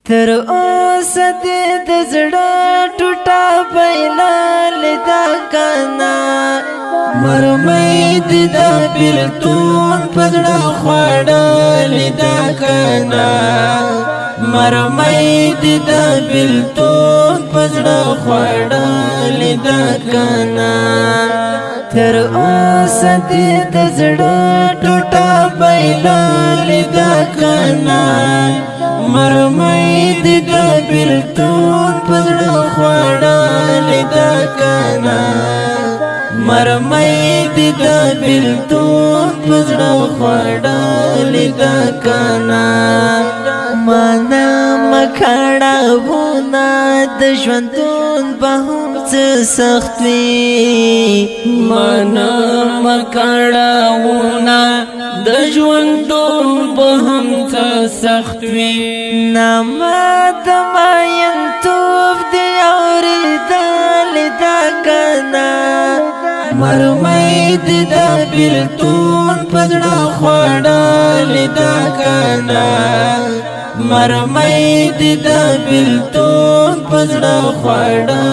تر اوسه دې د زړه ټوټه پیلا لیدا کنه مرمۍ دې د بیلتون په زړه خوړه لیدا کنه مرمۍ دې د بیلتون په زړه خوړه لیدا کنه تر اوسه دې د زړه ټوټه پیلا لیدا کنه مرمۍ دې د بیلتون په زړه خوړه لیدا کنه مرمۍ دې د بیلتون په زړه خوړه لیدا کنه مانا مکړهونه د ژوندون به هم څه سخت وي مانا مکړهونه د ژوندون به هم څه سخت وي نامه د ماینتوب دې اورېدل دا کنه مرمۍ دې د بیلتون په زړه خوړه لیدا کنه مرمۍ دې د بیلتون په زړه خوړه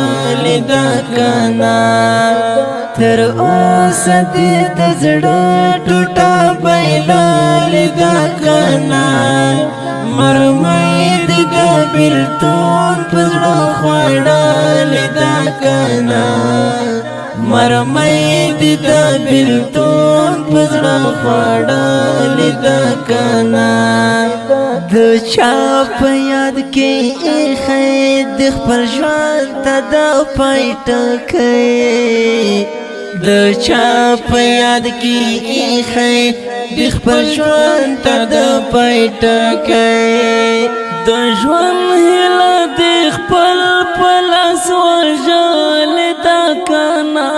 لیدا کنه تر اوسه دې د زړه ټوټه پیلا لیدا کنه مرمۍ دې د بیلتون په زړه خوړه لیدا کنه مرمۍ دې د بیلتون په زړه خوړه لیدا کنه د چا په یاد کې ایښی د خپل ژوند ته د پای ټکی د چا په یاد کې ایښی د خپل ژوند ته د پای ټکی د ژوند هیله د خپل په لاس وژلې ده کنه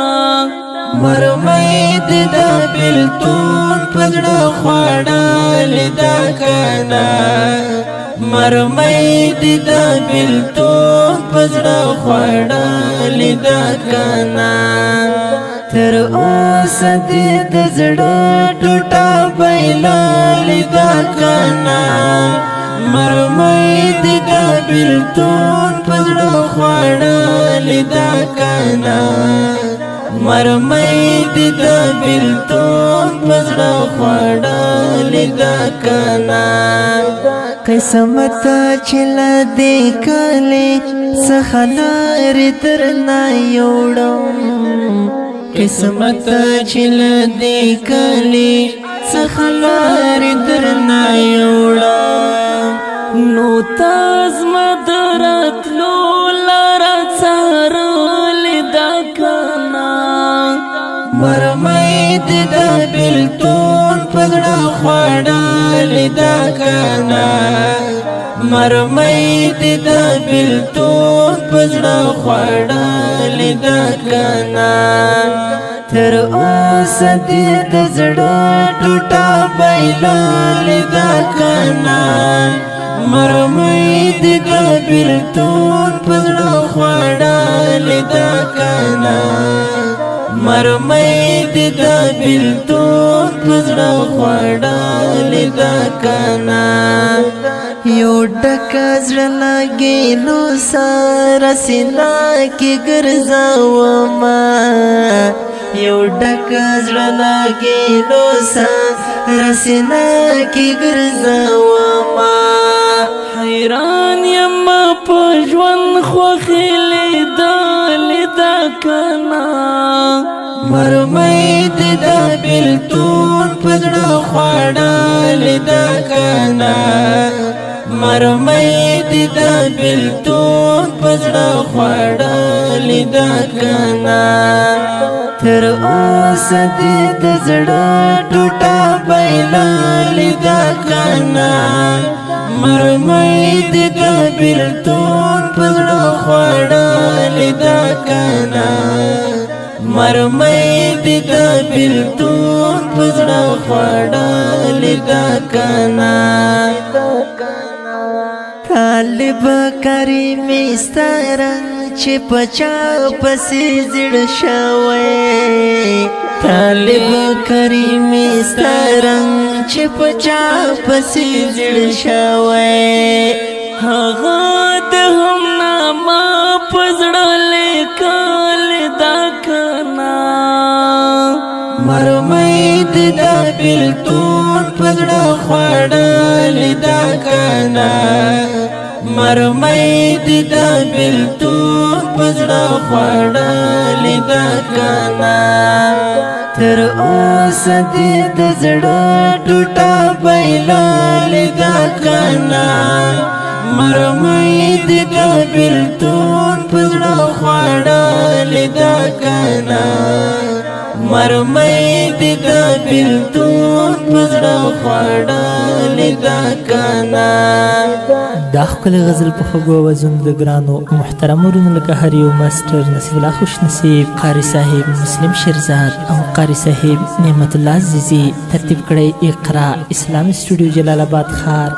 مرمۍ دې د بیلتون په زړه خوړه لیدا کنه مرمۍ دې د بیلتون په زړه خوړه لیدا کنه تر اوسه دې د زړه ټوټه پیلا لیدا کنه مرمۍ دې د بیلتون په زړه خوړه لیدا کنه مرمۍ دې د بیلتون په زړه خوړه لیدا کنه قسمت چې له دې کلي څخه لارې درنه یوړم قسمت چې له دې کلي څخه لارې درنه یوړم نو تا زما د راتلو لاره څارلې ده کنه مرمۍ دې د بیلتون په زړه خوړه لیدا کنه مرمۍ دې د بیلتون په زړه خوړه لیدا کنه تر اوسه دې د زړه ټوټه پیلا لیدا کنه مرمۍ دې د بیلتون په زړه خوړه لیدا کنه مرمۍ دې د بیلتون په زړه خوړه لیدا کنه یو ډکه زړه لګېلو سره سینه کې ګرځومه یو ډکه زړه لګېلو سره سینه کې ګرځومه حیران یم په ژوند خوښې لیدلې ده کنه مرمۍ دې د بیلتون په زړه خوړه لیدا کنه مرمۍ دې د بیلتون په زړه خوړه لیدا کنه تر اوسه دې د زړه ټوټه پیلا لیدا کنه مرمۍ دې د بیلتون په زړه خوړه لیدا کنه مرمۍ دې د بیلتون په زړه خوړه لیدا کنه طالب کریم سترنګ چې پچا پسې زړه شوی طالب کریم سترنګ چې پچا پسې زړه شوی هغه د هم نامه په زړه لیکل دا کنا مرمۍ د دا بېلتون په زړه خوړل دا کنا مرمۍ د دا بېلتون په زړه خوړل دا کنا تر اوسه دې د زړه ټوټه بایلل دا کنا مرمۍ د دا بېلتون په زړه خوړل دا کنا مرمۍ د دا بېلتون په زړه خوړل دا کنا. دا ښکلی غزل په خوږو اوازونو د ګرانو محترمو ورونو لکه هر یو ماسټر نصیب الله خوش نصیب، قاري صاحب مسلم شیرزاد او قاري صاحب نعمت الله عزیزي ترتیب کړی اقرا اسلامي سټوډیو جلال آباد ښار.